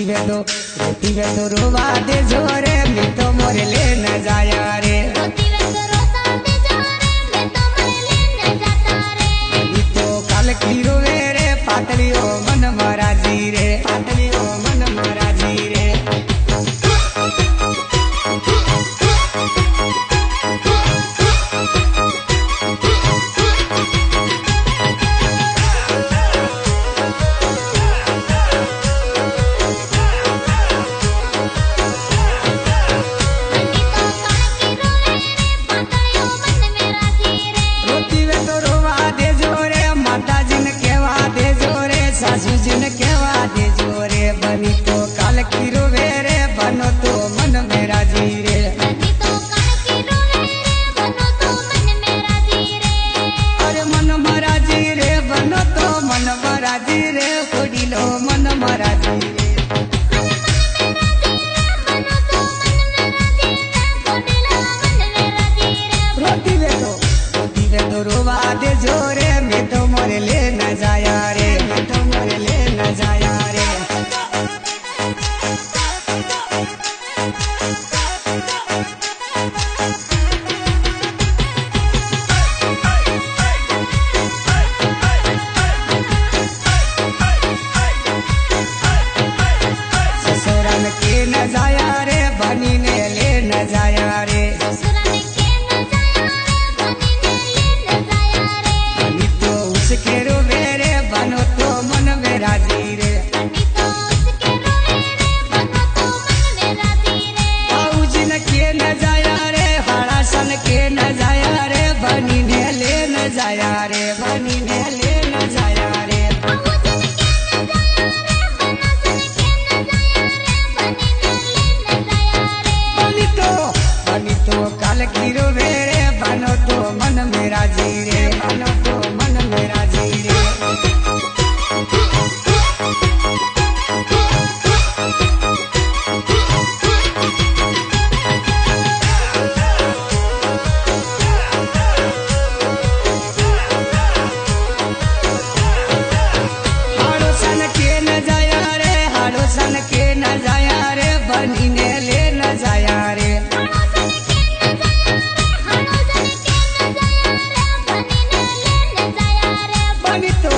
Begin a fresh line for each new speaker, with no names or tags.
रोती वे तो रोवा दे जोरे मैं तो मोरे ले न जाया रे।
रोती वे तो रोता दे जोरे मैं तो मोरे ले न जाता रे।
मैं तो काल की रोवे रे पातलियो मन मारा जी रे, पातलियो मन मारा जी रे। सासुजिन केवा दे जोरे बनी तो काल की रोवे रे बनो तो मन मेरा जी रे।
बनी तो काल की रोवे रे बनो तो मन मेरा जी रे।
अरे मन मरा जी रे बनो तो मन मरा जी रे कोडी लो मन मरा जी रे। रोती वे तो रोवा दे जोरे मैं तो मोरे ले न जाया रे, मैं तो मोरे ले न जाया रे। ससुराल के न जाया रे बनी ने ले न जाया रे। उसके रोवे रे बनो तो मन मेरा जी रे। बाबूजी न के न जाया रे हाड़ा सन के न जाया रे बनी ने ले न जाया रे, बनी ने ले न जाया रे। बनी तो काल की रोवे रे बनो तो मन मेरा जी रे, बनो तो मन मेरा जी रे। हाड़ो सन के न जाया रे, हाड़ो सन के न जाया रे बनी ने ले न जाया रे। बनी तो